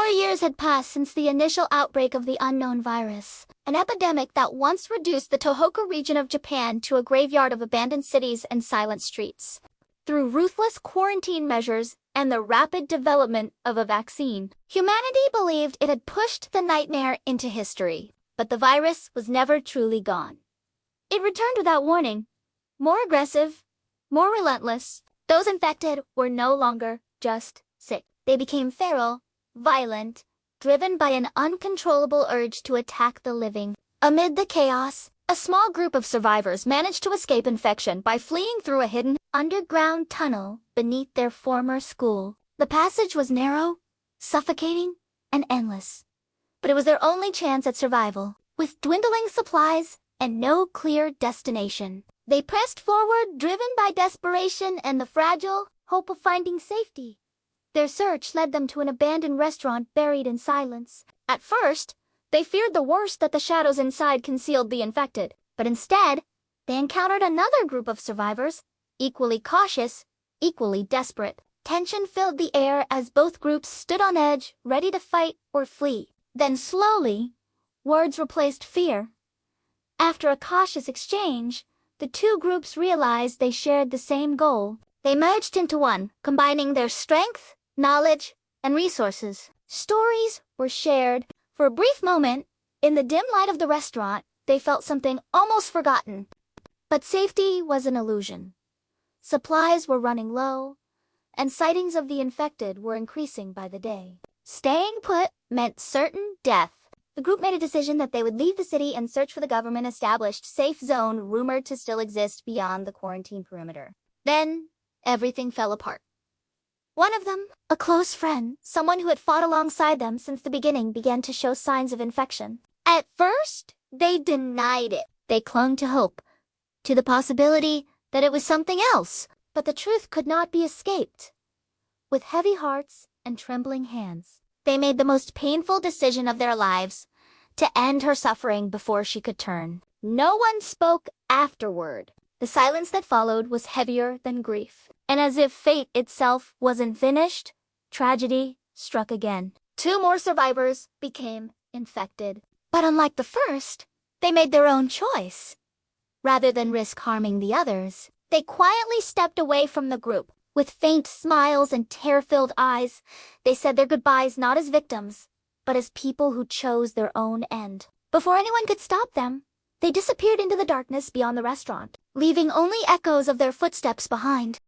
years had passed since the initial outbreak of the unknown virus, an epidemic that once reduced the Tohoku region of Japan to a graveyard of abandoned cities and silent streets. Through ruthless quarantine measures and the rapid development of a vaccine, humanity believed it had pushed the nightmare into history. But the virus was never truly gone. It returned without warning, more aggressive, more relentless. Those infected were no longer just sick. They became feral, violent, driven by an uncontrollable urge to attack the living. Amid the chaos, a small group of survivors managed to escape infection by fleeing through a hidden underground tunnel beneath their former school. The passage was narrow, suffocating, and endless, but it was their only chance at survival. With dwindling supplies and no clear destination, they pressed forward, driven by desperation and the fragile hope of finding safety. Their search led them to an abandoned restaurant buried in silence. At first, they feared the worst, that the shadows inside concealed the infected, but instead, they encountered another group of survivors, equally cautious, equally desperate. Tension filled the air as both groups stood on edge, ready to fight or flee. Then slowly, words replaced fear. After a cautious exchange, the two groups realized they shared the same goal. They merged into one, combining their strength, knowledge, and resources. Stories were shared. For a brief moment, in the dim light of the restaurant, they felt something almost forgotten. But safety was an illusion. Supplies were running low, and sightings of the infected were increasing by the day. Staying put meant certain death. The group made a decision that they would leave the city and search for the government-established safe zone rumored to still exist beyond the quarantine perimeter. Then, everything fell apart. One of them, a close friend, someone who had fought alongside them since the beginning, began to show signs of infection. At first, they denied it. They clung to hope, to the possibility that it was something else. But the truth could not be escaped. With heavy hearts and trembling hands, they made the most painful decision of their lives, to end her suffering before she could turn. No one spoke afterward. The silence that followed was heavier than grief. And as if fate itself wasn't finished, tragedy struck again. Two more survivors became infected. But unlike the first, they made their own choice. Rather than risk harming the others, they quietly stepped away from the group. With faint smiles and tear-filled eyes, they said their goodbyes not as victims, but as people who chose their own end. Before anyone could stop them, they disappeared into the darkness beyond the restaurant, leaving only echoes of their footsteps behind.